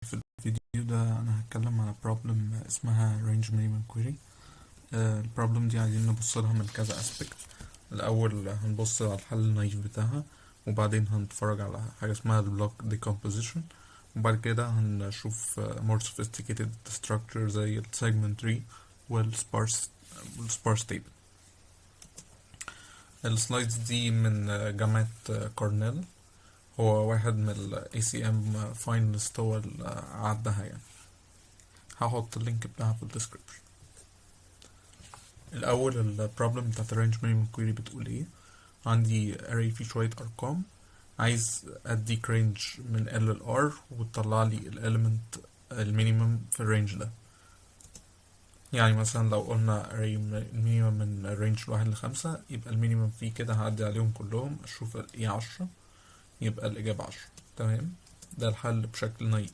في الفيديو ده أنا هتكلم على problem اسمها range minimum query. البروبلم دي عايزين نبص لها من كذا aspect. الأول هنبص على الحل النايف بتاعها، وبعدين هنتفرج على حاجة اسمها block decomposition، وبعد كده هنشوف more sophisticated structure زي segment tree والsparse table. السلايدز دي من جامعة كورنيل، هو واحد من ال ACM finalist هو اللي عدها يعني. هحط اللينك بتاعها في الديسكريبشن. الأول البروبلم بتاعت الرينج مينيمم كويري بتقول ايه؟ عندي array فيه شوية أرقام، عايز أديك رينج من L ل R وتطلع لي الإليمنت المينيمم في الرينج ده. يعني مثلا لو قلنا array المينيمم من الرينج 1 ل5، يبقى المينيمم فيه كده هعدي عليهم كلهم أشوف ايه 10، يبقى الإجابة 10. تمام، ده الحل بشكل نايف.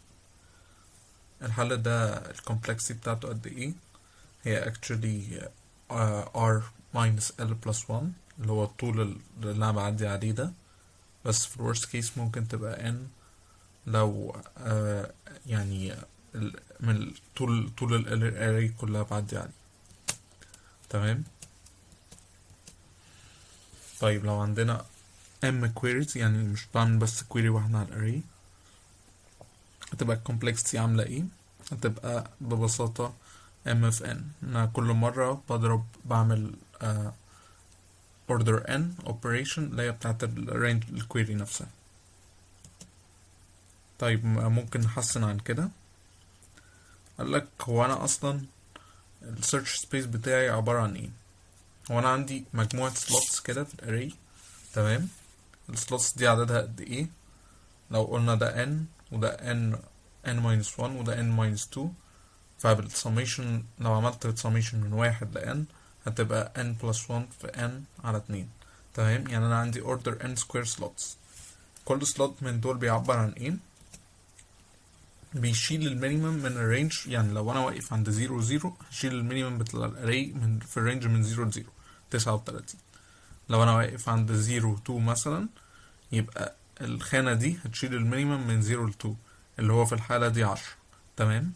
الحل ده الكومبلكسيتي بتاعته قد ايه؟ هي actually r minus l plus 1 اللي هو الطول اللي انا بعدي عليه ده، بس في الورست كيس ممكن تبقى n لو يعني من طول الاري كلها بعدي عليه. تمام. طيب لو عندنا m queries، يعني مش بعمل بس query واحدة على الاري، هتبقى الكومبلكسيتي عاملة ايه؟ هتبقى ببساطة m في n. انا كل مرة بعمل order n operation اللي هي بتاعت الرينج الكويري نفسها. طيب ممكن نحسن عن كده. قالك هو انا اصلا السيرش سبيس بتاعي عبارة عن ايه؟ هو انا عندي مجموعة سلوتس كده في الاري. تمام، السلوتس دي عددها قد ايه؟ لو قلنا ده n وده n minus 1 وده n minus 2، فبالسميشن لو عملت السميشن من 1 ل n هتبقى n plus 1 في n على 2. تمام، يعني انا عندي order n square slots. كل سلوت من دول بيعبر عن ايه؟ بيشيل المينيمم من الرينج. يعني لو انا واقف عند 0 0 هشيل المينيمم بتاع الاري في الرينج من 0 ل 0 39. لو انا واقف عند 0 2 مثلا، يبقى الخانة دي هتشيل المينيمم من 0 ل 2 اللي هو في الحالة دي 10. تمام.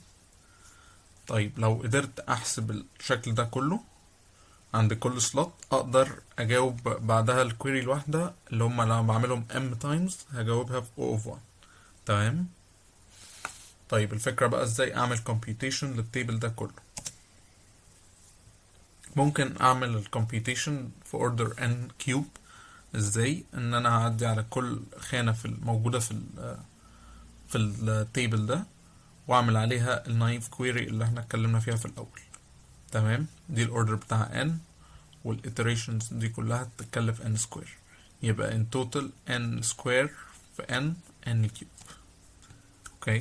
طيب لو قدرت احسب الشكل ده كله عند كل سلوت، اقدر اجاوب بعدها الكويري الواحدة اللي هم لما بعملهم m تايمز هجاوبها في O of 1. تمام. طيب الفكرة بقى ازاي اعمل computation للتيبل ده كله؟ ممكن اعمل الكمبيوتيشن في order n cube. ازاي؟ ان انا هعدي على كل خانة موجودة في التيبل ده، واعمل عليها النايف كويري اللي احنا اتكلمنا فيها في الاول. تمام، دي الاوردر بتاع n، والiterations دي كلها تتكلف n سكوير، يبقى in total n سكوير في n كيوب. اوكي،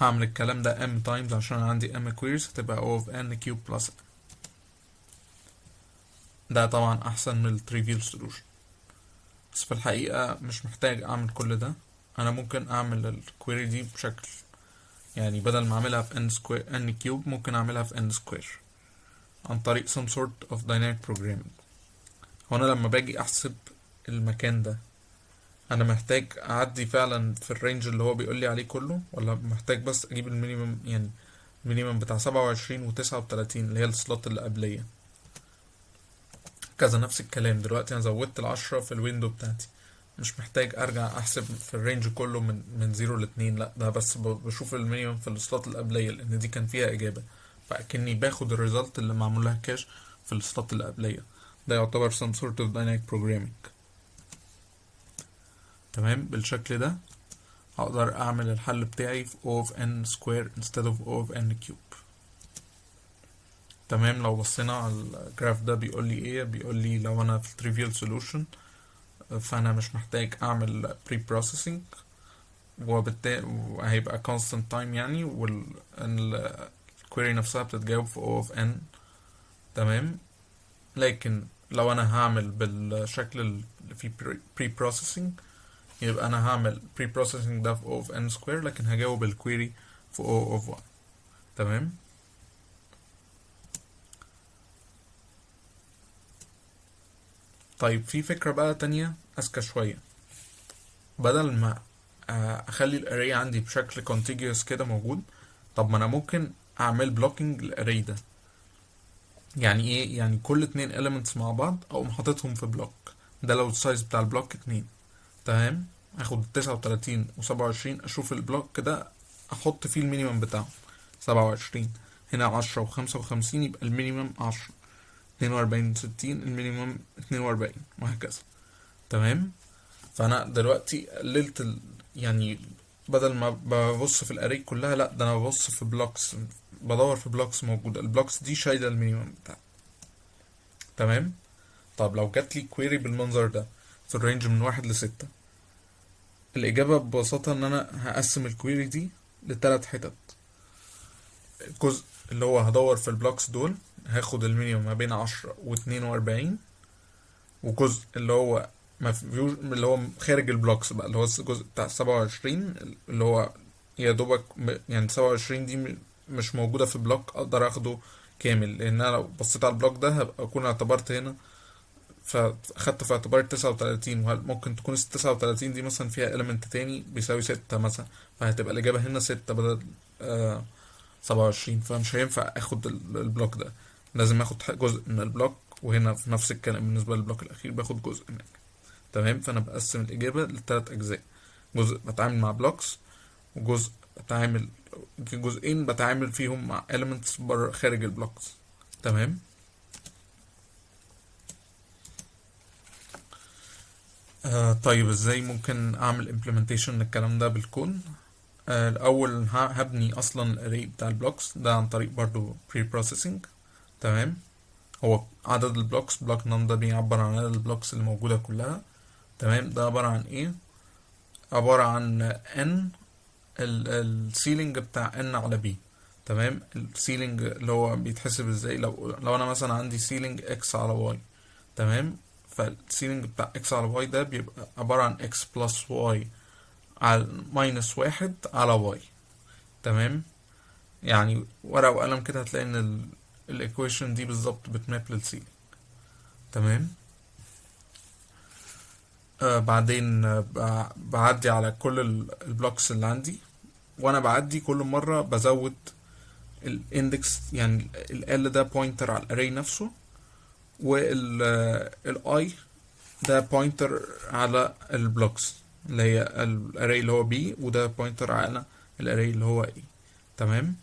هعمل الكلام ده m times عشان عندي m queries، هتبقى O of n cube plus n. ده طبعا احسن من التريفيال solution، بس في الحقيقة مش محتاج اعمل كل ده. انا ممكن اعمل الكويري دي بشكل، يعني بدل ما اعملها في n square n cube ممكن اعملها في n square عن طريق some sort of dynamic programming. هو انا لما باجي احسب المكان ده، انا محتاج اعدي فعلا في الرينج اللي هو بيقول لي عليه كله، ولا محتاج بس اجيب المينيمم؟ يعني المينيمم بتاع 27 و39 اللي هي السلوت اللي قبليه. كذا نفس الكلام، دلوقتي انا زودت ال10 في الويندو بتاعتي، مش محتاج ارجع احسب في الرينج كله من 0 ل 2، لا ده بس بشوف المينيمم في السلوت اللي قبليه لان دي كان فيها اجابه، فاكني باخد الريزلت اللي معمول لها كاش في السلوت اللي قبليه. ده يعتبر some sort of dynamic programming. تمام، بالشكل ده هقدر اعمل الحل بتاعي في O of n square instead of O of n cube. تمام، لو بصينا على الجراف ده بيقول لي ايه؟ بيقول لي لو انا في trivial solution فانا مش محتاج اعمل pre processing، وبالتالي هيبقى constant time يعني، والquery نفسها بتتجاوب في O of n. تمام، لكن لو انا هعمل بالشكل اللي فيه pre processing، يبقى انا هعمل pre processing ده في O of n square، لكن هجاوب الquery في O of 1. تمام. طيب في فكرة بقى تانية أذكى شوية. بدل ما اخلي الاري عندي بشكل contiguous كده موجود. طب ما انا ممكن اعمل blocking للاري ده. يعني ايه؟ يعني كل 2 elements مع بعض اقوم حاططهم في بلوك. ده لو السايز بتاع البلوك 2. تمام. اخد 39 و27، اشوف البلوك ده احط فيه المينيمم بتاعه 27. هنا 10 و55 يبقى المينيمم 10. 42 60 المينيمم 42 وهكذا. تمام. فانا دلوقتي قللت يعني بدل ما ببص في الاري كلها، لا ده انا ببص في بلوكس، بدور في بلوكس موجوده، البلوكس دي شايله المينيمم بتاعها. تمام. طب لو جات لي كويري بالمنظر ده في الرينج من 1 ل6، الإجابة ببساطة إن أنا هقسم الكويري دي ل3 حتت. الجزء اللي هو هدور في البلوكس دول، هاخد المينيمم ما بين 10 و42، وجزء اللي هو ما فيهوش، اللي هو خارج البلوكس بقى، اللي هو الجزء بتاع 27، اللي هو يا دوبك يعني 27 دي مش موجودة في بلوك أقدر أخده كامل، لأن أنا لو بصيت على البلوك ده هبقى أكون اعتبرت هنا، فاخدت في اعتبار 39. وهل ممكن تكون 39 دي مثلا فيها element تاني بيساوي 6 مثلا، فهتبقى الإجابة هنا 6 بدل 27. فمش هينفع اخد البلوك ده، لازم اخد جزء من البلوك، وهنا في نفس الكلام بالنسبة للبلوك الأخير باخد جزء منه. تمام. فأنا بقسم الإجابة ل3 أجزاء: جزء بتعامل مع بلوكس، وجزء بتعامل في جزئين بتعامل فيهم مع elements بره خارج البلوكس. تمام. طيب ازاي ممكن اعمل implementation للكلام ده بالكون؟ الاول هبني اصلا الاري بتاع البلوكس ده عن طريق برضو pre-processing. تمام. هو عدد البلوكس، بلوك نم ده بيعبر عن عدد البلوكس اللي موجودة كلها. تمام. ده عبارة عن ايه؟ عبارة عن n السيلينج بتاع n على b. تمام. السيلينج اللي هو بيتحسب ازاي؟ لو انا مثلا عندي سيلينج x على y. تمام. فالسيلينج بتاع x على y ده بيبقى عبارة عن x plus y على -1 على y. تمام. يعني ورقة وقلم كده هتلاقي ان الايكويشن دي بالظبط بتماب للسيلينج. تمام. بعدين بعدي على كل البلوكس اللي عندي، وانا بعدي كل مرة بزود الاندكس، يعني ال ده بوينتر على الاري نفسه، والاي ده بوينتر على البلوكس اللي هي الاري اللي هو بي، وده بوينتر على الاري اللي هو اي. تمام.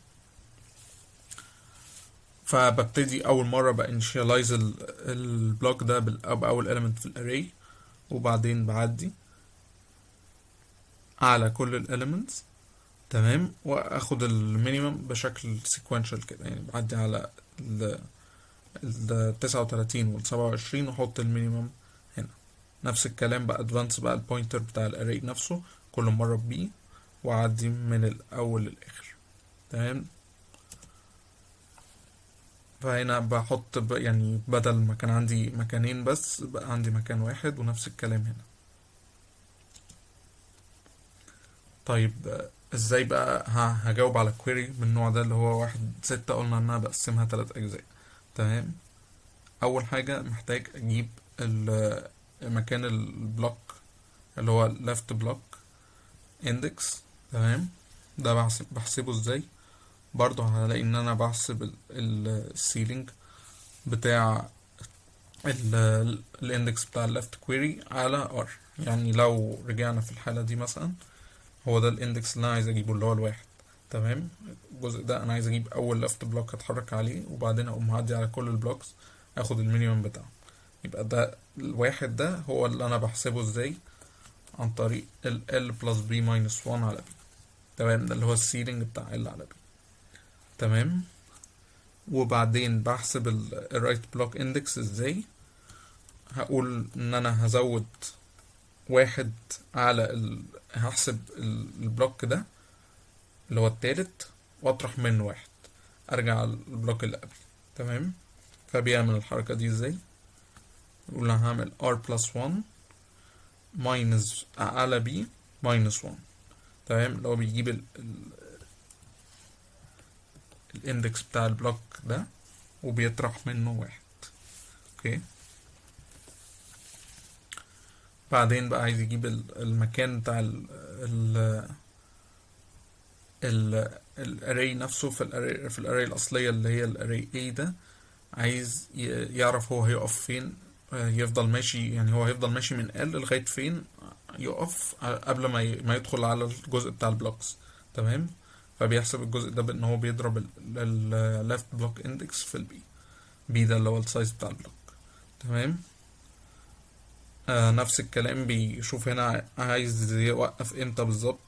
فببتدي اول مره بانشيالايز البلوك ده باول element في الاري، وبعدين بعدي على كل الاليمنتس. تمام. واخد المينيمم بشكل سيكوينشال كده، يعني بعدي على ال 39 وال 27 واحط المينيمم هنا. نفس الكلام بادفانس بقى البوينتر بتاع الاري نفسه كل مره بي، واعدي من الاول للاخر. تمام. فهنا بحط يعني بدل ما كان عندي مكانين بس بقى عندي مكان واحد، ونفس الكلام هنا. طيب ازاي بقى هجاوب على كويري من النوع ده اللي هو 1 6؟ قلنا ان انا بقسمها 3 اجزاء. تمام. اول حاجة محتاج اجيب مكان البلوك اللي هو left block index. تمام. ده بحسبه ازاي؟ برضه هلاقي ان انا بحسب السيلينج بتاع الاندكس بتاع الليفت كويري على ار. يعني لو رجعنا في الحالة دي مثلا، هو ده الاندكس اللي انا عايز اجيبه اللي هو ال1. تمام. الجزء ده انا عايز اجيب اول ليفت بلوك اتحرك عليه، وبعدين اقوم معدي على كل البلوكس اخد المينيمم بتاعه. يبقى ده ال1 ده هو اللي انا بحسبه ازاي؟ عن طريق ال L plus B minus 1 على B. تمام. ده اللي هو السيلينج بتاع L على B. تمام. وبعدين بحسب الرايت بلوك اندكس ازاي؟ هقول ان انا هزود 1 على هحسب البلوك ده اللي هو التالت، واطرح منه 1، ارجع على البلوك اللي قبل. تمام. فبيعمل الحركة دي ازاي؟ يقول انا هعمل r plus 1 minus على b minus 1. تمام. اللي هو بيجيب الاندكس بتاع البلوك ده وبيطرح منه 1. اوكي. بعدين بقى عايز يجيب المكان بتاع الاري نفسه في الاري الاصليه اللي هي الاري A ده، عايز يعرف هو هيقف فين. يفضل ماشي، يعني هو هيفضل ماشي من L لغايه فين يقف قبل ما يدخل على الجزء بتاع البلوكس. تمام. فبيحسب الجزء ده بان هو بيضرب ال left block index في البي. بي ده اللي هو السايز بتاع البلوك. تمام. نفس الكلام بيشوف هنا عايز يوقف امتى بالظبط.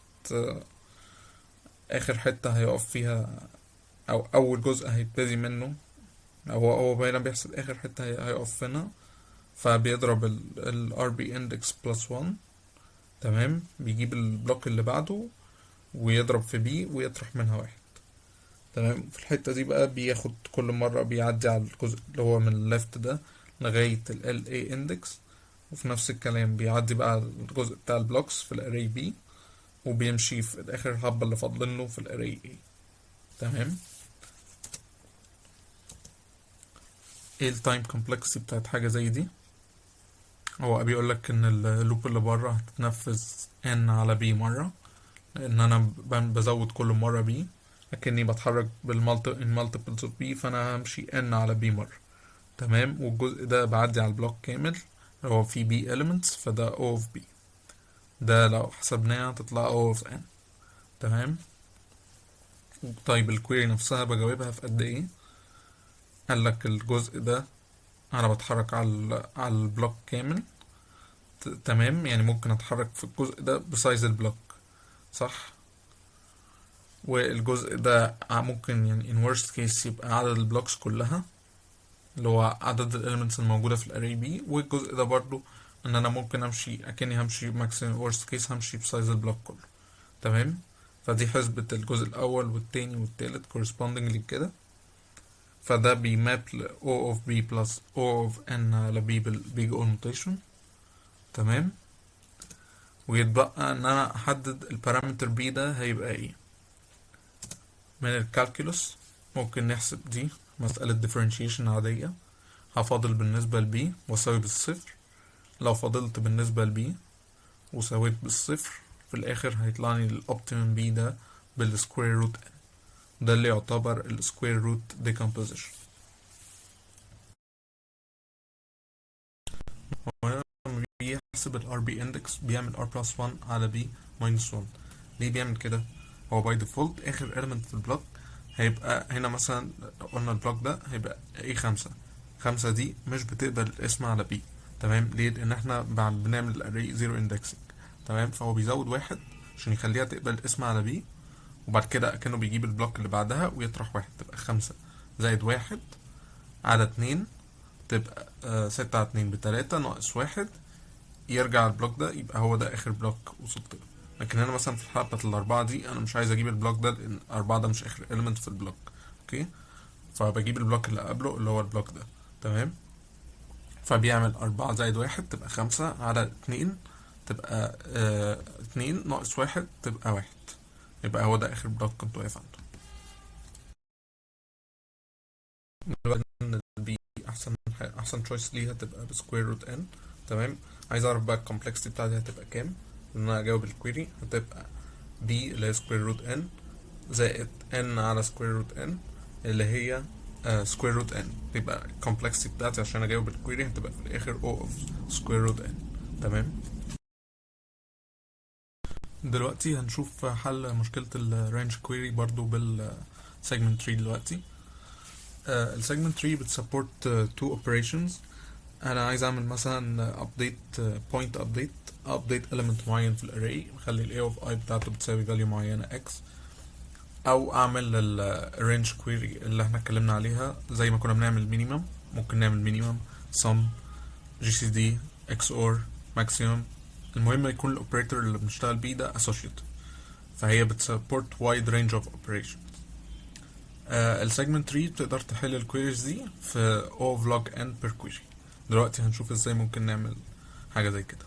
اخر حتة هيقف فيها او اول جزء هيبتدي منه، او هو هنا بيحسب اخر حتة هيقف هنا. فبيضرب ال RB index plus 1. تمام. بيجيب البلوك اللي بعده ويضرب في بي ويطرح منها واحد. تمام. في الحتة دي بقى بياخد كل مرة بيعدي على الجزء اللي هو من الليفت ده لغاية ال LA index، وفي نفس الكلام بيعدي بقى على الجزء بتاع البلوكس في الاري بي، وبيمشي في الاخر الحبة اللي فاضلين له في الاري A. تمام. ايه التايم كومبلكسيتي بتاعت حاجة زي دي؟ هو بيقول لك ان اللوب اللي بره هتتنفذ n على b مرة، لان انا بزود كل مرة b، لكني بتحرك multiples of b، فانا همشي n على b مرة. تمام. والجزء ده بعدي على البلوك كامل اللي هو فيه b elements، فده O of b. ده لو حسبناها تطلع O of n. تمام. طيب الكويري نفسها بجاوبها في قد ايه؟ قال لك الجزء ده انا بتحرك على البلوك كامل. تمام. يعني ممكن اتحرك في الجزء ده بسايز البلوك، صح؟ والجزء ده ممكن يعني in worst case يبقى عدد البلوكس كلها اللي هو عدد الاليمنتس الموجودة في الاري بي. والجزء ده برضو ان انا ممكن امشي اكني همشي maximum worst case همشي بسايز البلوك كله. تمام. فدي حسبة الجزء الاول والتاني والتالت correspondingly كده. فده بيماب ل O of B plus O of N على B بالبيج O notation. تمام. ويتبقى ان انا احدد البارامتر B ده هيبقى ايه. من الكالكولوس ممكن نحسب دي مسألة differentiation عادية. هفاضل بالنسبة لبي واساوي بالصفر. لو فاضلت بالنسبة لبي وساويت بالصفر، في الاخر هيطلعني الاوبتيمم بي ده بالسكوير روت n. ده اللي يعتبر السكوير روت decomposition. لما بيحسب ال RB index بيعمل R plus 1 على B minus 1. ليه بيعمل كده؟ هو باي ديفولت اخر element في البلوك هيبقى هنا مثلا، قلنا البلوك ده هيبقى A5. 5 دي مش بتقبل الاسم على B. تمام. ليه؟ لان احنا بنعمل array zero indexing. تمام. فهو بيزود واحد عشان يخليها تقبل الاسم على B، وبعد كده كأنه بيجيب البلوك اللي بعدها ويطرح واحد، تبقى 5 زائد واحد على 2، تبقى 6 على 2 ب3 ناقص واحد. يرجع البلوك ده يبقى هو ده اخر بلوك وصلت له. لكن هنا مثلا في الحالة بتاعت الأربعة دي أنا مش عايز أجيب البلوك ده لأن الأربعة ده مش آخر element في البلوك. أوكي. فبجيب البلوك اللي قبله اللي هو البلوك ده. تمام. فبيعمل 4 زائد واحد تبقى 5 على 2، تبقى 2 ناقص واحد تبقى واحد. يبقى هو ده آخر بلوك كنت واقف عنده. دلوقتي إن البي أحسن تشويس ليها تبقى بسكوير روت n. تمام. عايز أعرف بقى الكومبلكسيتي بتاعتي هتبقى كام. ان انا اجاوب الكويري هتبقى b اللي هي سكوير روت n زائد n على سكوير روت n اللي هي سكوير روت n. يبقى الكومبلكسيتي بتاعتي عشان اجاوب الكويري هتبقى في الاخر O of سكوير روت n. تمام. دلوقتي هنشوف حل مشكلة الرانج كويري برضو بالسيجمنت تري. دلوقتي السيجمنت تري بتسبورت تو اوبريشنز. انا عايز اعمل مثلا update point update element معين في الاري، اخلي ال a of i بتاعته بتساوي value معينة x، او اعمل ال range query اللي احنا اتكلمنا عليها زي ما كنا بنعمل minimum. ممكن نعمل minimum sum gcd xor maximum. المهم يكون الاوبريتور اللي بنشتغل بيه ده associative، فهي بتسبورت wide range of operations. السيجمنت تري بتقدر تحل الكويريز دي في O of log n per query. دلوقتي هنشوف ازاي ممكن نعمل حاجة زي كده.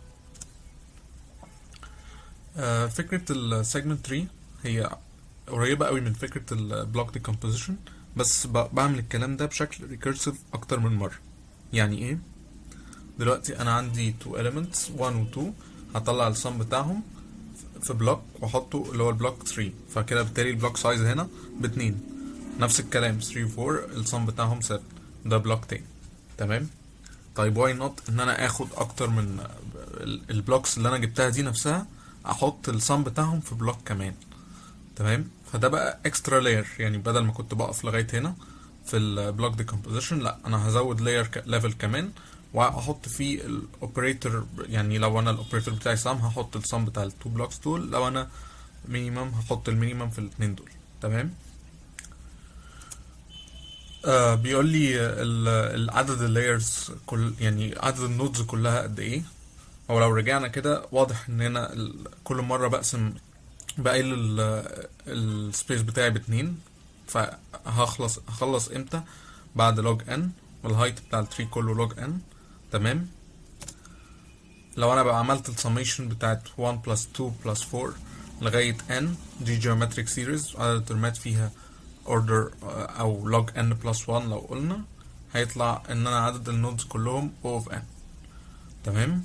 فكرة السيجمنت تري هي قريبة قوي من فكرة البلوك decomposition، بس بعمل الكلام ده بشكل recursive اكتر من مرة. يعني ايه؟ دلوقتي انا عندي two elements 1 و 2، هطلع السم بتاعهم في بلوك واحطه اللي هو البلوك 3، فكده بالتالي البلوك سايز هنا ب2. نفس الكلام 3 و 4 الصم بتاعهم 7، ده بلوك تاني. تمام. طيب واي نوت ان انا اخد اكتر من البلوكس اللي انا جبتها دي نفسها، احط الصم بتاعهم في بلوك كمان. تمام. فده بقى اكسترا لاير، يعني بدل ما كنت بقف لغايه هنا في البلوك ديكومبوزيشن، لا انا هزود لاير ليفل كمان، واحط فيه الاوبريتور. يعني لو انا الاوبريتور بتاعي سام هحط السم بتاع التو بلوكس دول، لو انا مينيمم هحط المينيمم في الاثنين دول. تمام. بيقول لي العدد اللايرز يعني عدد النودز كلها قد ايه. هو لو رجعنا كده واضح ان انا كل مره بقسم بقلل السبيس بتاعي باتنين، هخلص امتى؟ بعد log n، والهايت بتاع التري كله log n. تمام. لو انا بقى عملت السميشن بتاعت 1 plus 2 plus 4 لغاية n، دي geometric series عدد الترمات فيها order او log n plus 1، لو قلنا هيطلع ان انا عدد النودز كلهم O of n. تمام.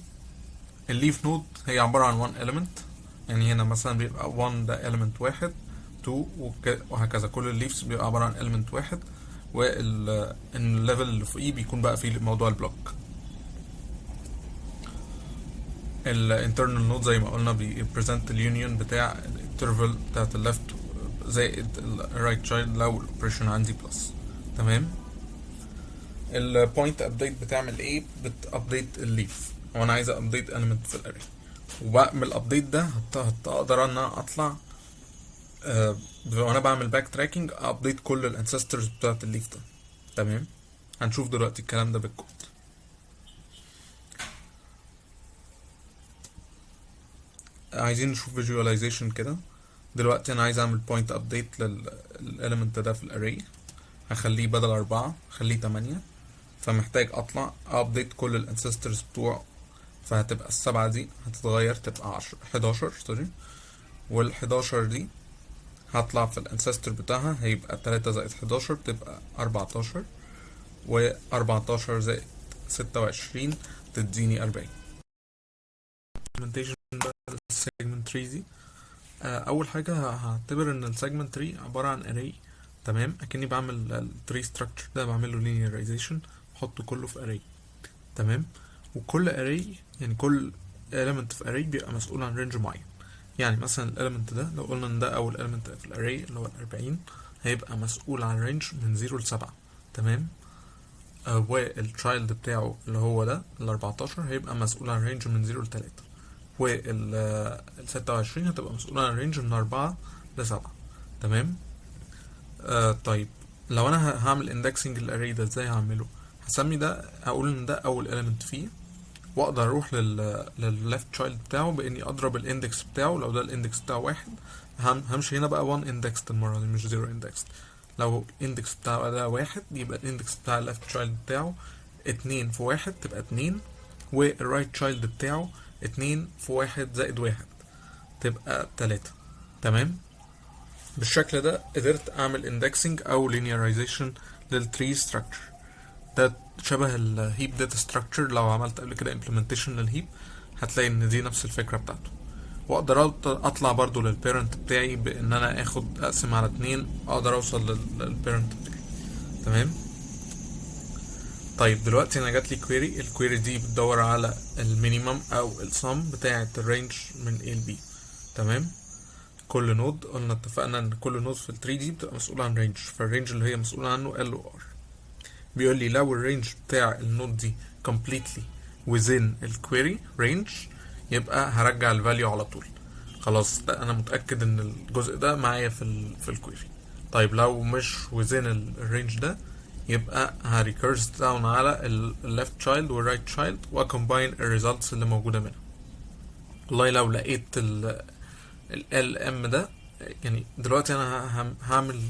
الليف نود هي عبارة عن 1 element، يعني هنا مثلا بيبقى 1 ده element واحد، 2 وهكذا، كل الليفز بيبقى عبارة عن element واحد، والليفل اللي فوقيه بيكون بقى فيه موضوع البلوك. الانترنال نود زي ما قلنا بيبريزنت اليونيون بتاع الانترفال بتاعت الليفت زائد الرايت تشايلد لو الاوبريشن عندي بلس. تمام. البوينت ابديت بتعمل ايه؟ بتابديت الليف، وانا عايز ابديت element في الاري، وبعمل الابديت ده هقدر ان انا اطلع وانا بعمل باك تراكنج ابديت كل الانسسترز بتاعت الليف ده. تمام. هنشوف دلوقتي الكلام ده بالكود. عايزين نشوف فيجواليزيشن كده. دلوقتي انا عايز اعمل بوينت ابديت للاليمنت ده في الاري، هخليه بدل 4 خليه 8، فمحتاج اطلع ابديت كل الانسسترز بتوعه، فهتبقى السبعة دي هتتغير تبقى 11 سوري، وال11 دي هطلع في الانسستر بتاعها هيبقى 3 زائد 11 تبقى 14، و14 زائد 26 تديني 40. implementation بقى السيجمنت تري دي. اول حاجه هعتبر ان السيجمنت تري عباره عن array. تمام. اكني بعمل التري ستراكشر ده بعمل له linearization، بحطه كله في array. تمام. وكل array يعني كل element في array بيبقى مسؤول عن range معين. يعني مثلا الاليمنت ده لو قلنا ان ده اول element في الاري اللي هو 40، هيبقى مسؤول عن رينج من 0 ل 7. تمام. والتشايلد بتاعه اللي هو ده ال 14 هيبقى مسؤول عن رينج من 0 ل 3، وال 26 هتبقى مسؤول عن رينج من 4 ل 7. تمام. طيب لو انا هعمل اندكسنج للاري ده ازاي هعمله؟ هسمي ده، هقول ان ده اول element فيه، واقدر اروح للليفت تشايلد بتاعه باني اضرب الاندكس بتاعه. لو ده الاندكس بتاعه 1 همشي هنا بقى 1 اندكس المره دي مش 0 اندكس. لو الاندكس بتاعه ده 1 يبقى الاندكس بتاع الليفت تشايلد بتاعه 2 في 1 تبقى 2، والرايت تشايلد بتاعه 2 في 1 زائد 1 تبقى 3. تمام. بالشكل ده قدرت اعمل اندكسنج او linearization للتري ستراكشر. ده شبه الهيب داتا ستراكشر، لو عملت قبل كده implementation للهيب هتلاقي ان دي نفس الفكرة بتاعته. واقدر اطلع برضو للبيرنت بتاعي بان انا اقسم على 2، اقدر اوصل للبيرنت بتاعي. تمام. طيب دلوقتي انا جات لي كويري، الكويري دي بتدور على المينيمم او السم بتاعة الرينج من A ل B. تمام. كل نود قلنا اتفقنا ان كل نود في التري دي بتبقى مسؤولة عن رينج، فالرينج اللي هي مسؤولة عنه L و R. بيقول لي لو الرينج بتاع النود دي completely within الكويري رينج يبقى هرجع الفاليو على طول، خلاص ده انا متاكد ان الجزء ده معايا في الكويري. طيب لو مش within الرينج ده يبقى هريكيرس داون على الليفت تشايلد والرايت تشايلد واكومباين الريزلتس اللي موجوده منها. والله لو لقيت ال LM ده، يعني دلوقتي انا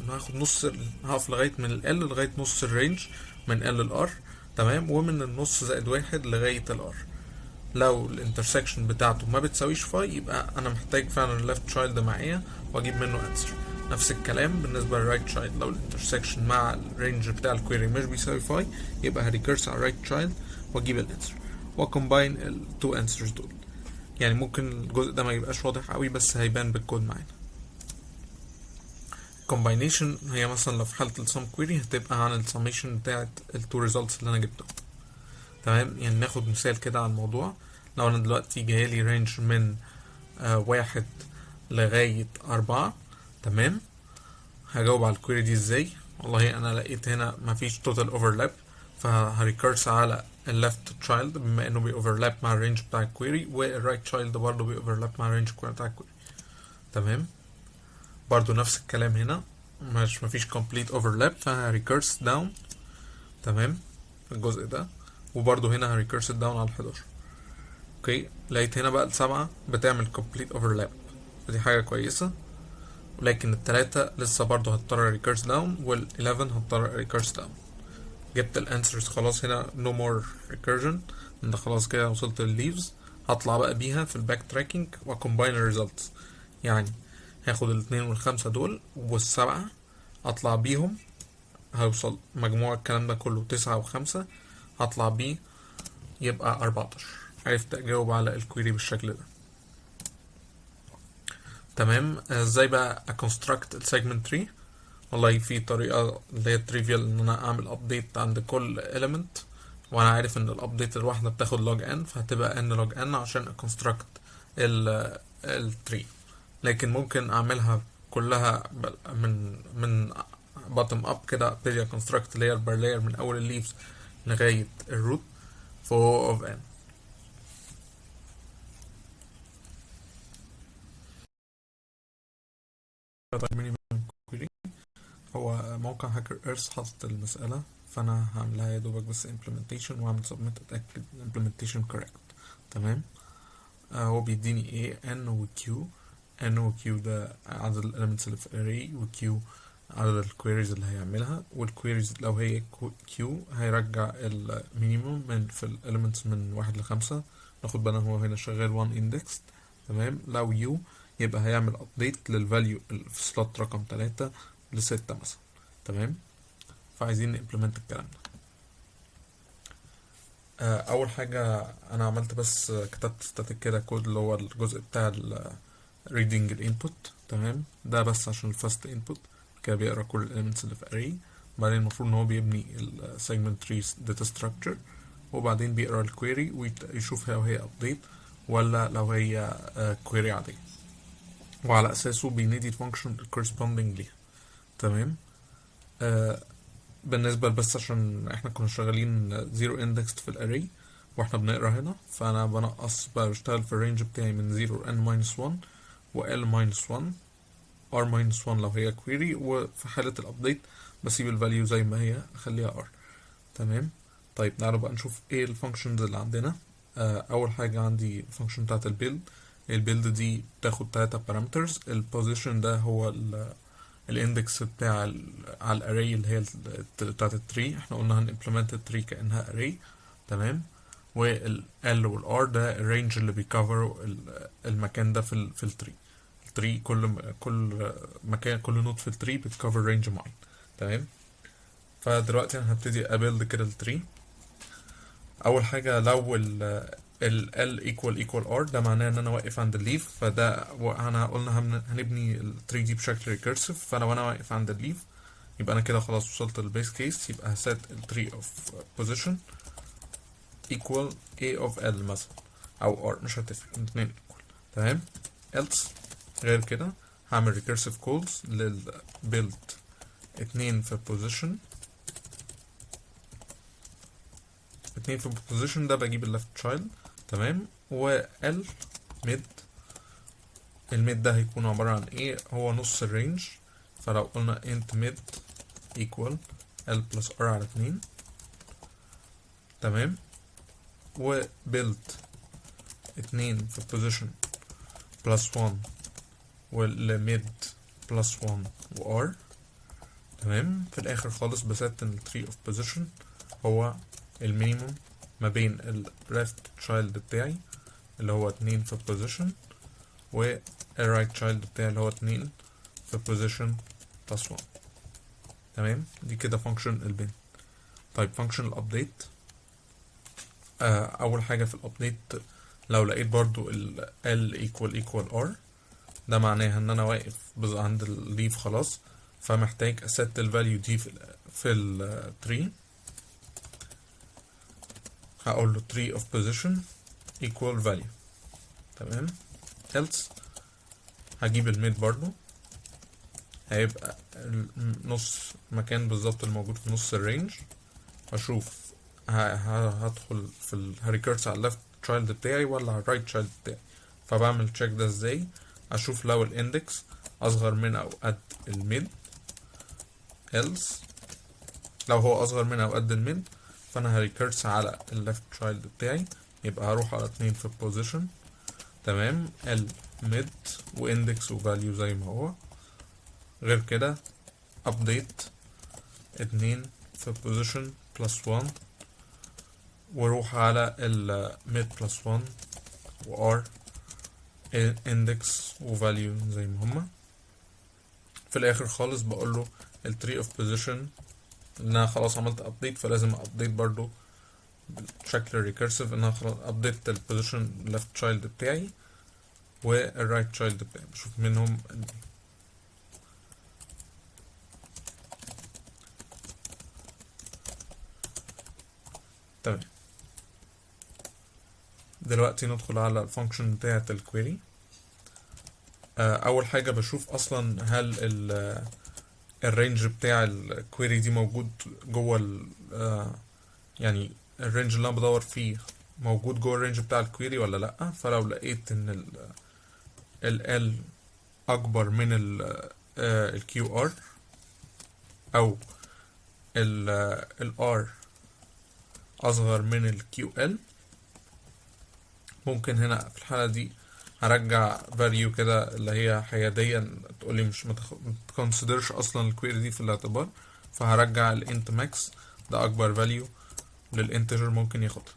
هاخد نص، هقف لغايه من ال L لغايه نص الرينج من L ل R. تمام. ومن النص زائد 1 لغايه ال R. لو الانترسكشن بتاعته ما بتساويش فاي يبقى انا محتاج فعلا الليفت تشايلد معايا واجيب منه انسر. نفس الكلام بالنسبه للرايت تشايلد، لو الانترسكشن مع الرينج بتاع الكويري مش بيساوي فاي يبقى هريكيرس على الرايت تشايلد واجيب الانسر واكومباين التو انسرز دول. يعني ممكن الجزء ده ما يبقاش واضح قوي بس هيبان بالكود معانا. combination هي مثلا لو في حالة السم كويري هتبقى عن السميشن بتاعت التو ريزلتس اللي انا جبتهم. تمام، يعني ناخد مثال كده على الموضوع. لو انا دلوقتي جايلي رينج من 1 لغاية 4، تمام، هجاوب على الكويري دي ازاي؟ والله انا لقيت هنا مفيش توتال اوفرلاب، فهريكرس على الليفت تشايلد بما انه بيوفرلاب مع الرينج بتاع الكويري، والرايت تشايلد برضه بيوفرلاب مع الرينج بتاع الكويري. تمام، برضه نفس الكلام هنا، مفيش complete overlap، فهريكرس داون. تمام، في الجزء ده، وبرضه هنا هريكرس داون على 11. اوكي، لقيت هنا بقى ال7 بتعمل complete overlap، فدي حاجة كويسة. ولكن ال3 لسه برضه هضطر ريكرس داون، وال11 هضطر ريكرس داون. جبت الانسرز خلاص هنا no more recursion، انت خلاص كده وصلت للليفز. هطلع بقى بيها في الباك تراكنج وكومباين الريزلتس، يعني هاخد الاثنين والخمسة دول والسبعة اطلع بيهم، هيوصل مجموع الكلام ده كله 9 و5، هطلع بيه يبقى 14. عرفت اجاوب على الكويري بالشكل ده. تمام، ازاي بقى اكونستراكت السيجمنت تري؟ والله في طريقة اللي هي تريفيال ان انا اعمل ابديت عند كل element، وانا عارف ان الابديت الواحدة بتاخد log n، فهتبقى n log n عشان اكونستراكت التري. لكن ممكن اعملها كلها من bottom up كده، ابتدي اكونستراكت layer by layer من اول الليفز لغاية الروت for of n. هو موقع هاكر ايرث حاطط المسألة، فانا هعملها يا دوبك بس implementation واعمل submit اتأكد implementation correct. تمام، هو بيديني ايه n و q. n و q ده عدد ال elements اللي في array، و q عدد ال queries اللي هيعملها، وال queries لو هي q هيرجع ال minimum من في ال elements من 1 ل5. ناخد بالنا هو هنا شغال 1 indexed. تمام، لو u يبقى هيعمل update للفاليو في slot رقم 3 ل6 مثلا. تمام، فعايزين implement الكلام ده. اول حاجة انا عملت بس كتبت static كده كود اللي هو الجزء بتاع reading الانبوت. تمام، ده بس عشان الفاست انبوت كده بيقرا كل الاليمنتس اللي في array. بعدين المفروض ان هو بيبني segment tree data structure، وبعدين بيقرا الكويري ويشوف لو هي update ولا لو هي query عادية، وعلى اساسه بينادي الفانكشن corresponding ليها. تمام، بالنسبة بس عشان احنا كنا شغالين زيرو indexed في الاري واحنا بنقرا هنا، فانا بنقص بشتغل في الرينج بتاعي من 0 n -1 و l -1 r -1 لو هي query، وفي حالة الابديت بسيب الفاليو زي ما هي اخليها r. تمام، طيب تعالوا بقى نشوف ايه الفانكشنز اللي عندنا. اول حاجة عندي الفانكشن بتاعت البيلد. البيلد دي بتاخد 3 parameters. البوزيشن ده هو الاندكس بتاع على الاري اللي هي بتاعت التري، احنا قلنا هنimplement التري كأنها array. تمام، وال L وال R ده الرينج اللي بيكفروا المكان ده في التري. التري كل مكان، كل نود في التري بتكفر رينج معين. تمام، فدلوقتي انا هبتدي ابيلد كده التري. اول حاجه لو ال L equal R ده معناه ان انا واقف عند الليف، فده انا قلنا هنبني ال 3 دي بشكل ريكيرسيف، فانا وانا واقف عند الليف يبقى انا كده خلاص وصلت للبيس كيس. يبقى هسيت ال 3 of position equal A of L مثلا او R، مش هتفرق، الاثنين equal. تمام، else غير كده هعمل recursive calls للبيلد 2 في position. 2 في position ده بجيب الليفت تشايلد. تمام، و L mid. الميد ده هيكون عبارة عن ايه؟ هو نص الرينج، فلو قلنا int mid equal L plus R على 2. تمام، و build 2 في position plus 1 وال mid plus 1 و R. تمام، في الاخر خالص بست ان ال 3 of position هو المينيموم ما بين ال left child بتاعي اللي هو 2 في position و right child بتاعي اللي هو 2 في position plus 1. تمام، دي كده function البين. طيب function الابديت، اول حاجة في الابديت لو لقيت برضو ال L equal R، ده معناها ان انا واقف عند الليف خلاص، فمحتاج اسيت الفاليو دي في ال tree. هقول له tree of position equal value. تمام. else هجيب الميد برضو، هيبقى نص مكان بالظبط الموجود في نص الرينج. اشوف هدخل في هريكيرس على الليفت تشايلد بتاعي ولا على الرايت تشايلد بتاعي. فبعمل تشيك ده ازاي؟ اشوف لو الاندكس اصغر من او قد الميد، else لو هو اصغر من او قد الميد فانا هريكيرس على الليفت تشايلد بتاعي، يبقى هروح على 2 في البوزيشن. تمام. الميد واندكس وفاليو زي ما هو. غير كده update 2 في position plus 1 واروح على ال mid plus 1 و r index و value زي ما هما. في الاخر خالص بقول له ال tree of position، ان انا خلاص عملت update فلازم update برضو بشكل recursive، ان انا خلاص update ال position left child بتاعي وال right child بتاعي، بشوف منهم تمام. دلوقتي ندخل على الفانكشن بتاعة الكويري. اول حاجة بشوف اصلا هل الرينج بتاع الكويري دي موجود جوه يعني الرينج اللي انا بدور فيه موجود جوه الرينج بتاع الكويري ولا لا. فلو لقيت ان ال L اكبر من ال QR او ال R اصغر من ال QL، ممكن هنا في الحالة دي هرجع فاليو كده اللي هي حياديا تقولي مش متكونسيدرش اصلا الكويري دي في الاعتبار، فهرجع الانت ماكس ده اكبر فاليو للانتجر ممكن ياخدها.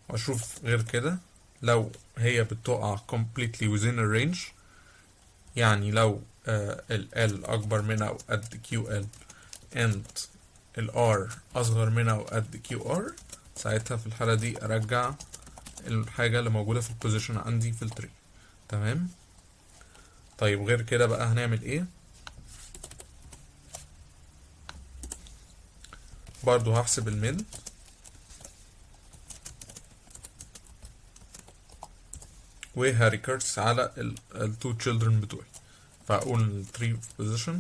واشوف غير كده لو هي بتقع completely within a range، يعني لو ال L اكبر منها او قد QL and ال R اصغر منها او قد QR، ساعتها في الحالة دي ارجع الحاجة اللي موجودة في البوزيشن عندي في التري. تمام. طيب غير كده بقى هنعمل ايه؟ برضو هحسب الميد وهريكيرس على ال two children بتوعي. فهقول tree of position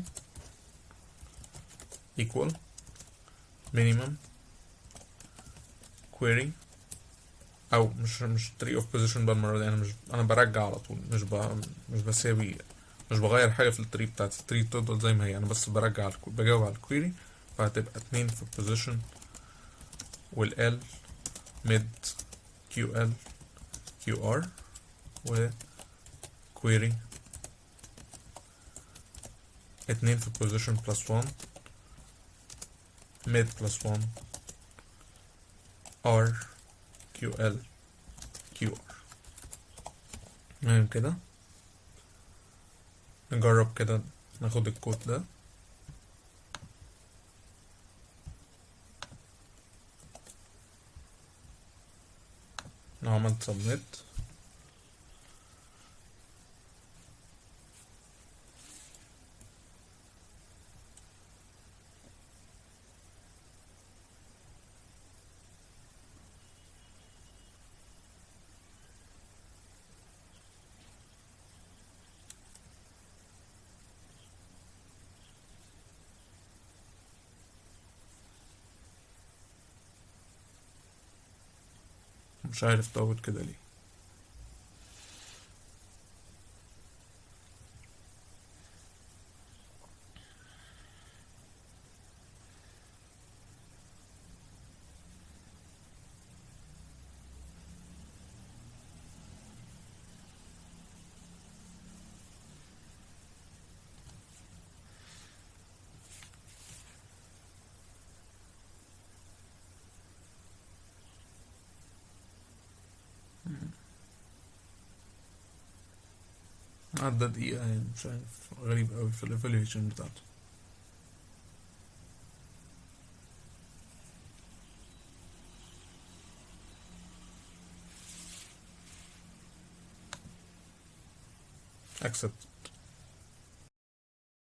equal minimum query، او مش tree of position بقى المرة دي، انا برجع على طول، مش بساوي، مش بغير حاجة في التري بتاعتي، التري تفضل زي ما هي، انا بس بجاوب على الكويري. فهتبقى 2 في position وال L mid QL QR و query 2 في position plus 1 mid plus 1 R QL QR. تمام كده. نجرب كده، ناخد الكود ده لو عملت submit مش عارف طول كده ليه. عدى دقيقة يعني، مش عارف، غريب قوي في الايفالويشن بتاعته. accept.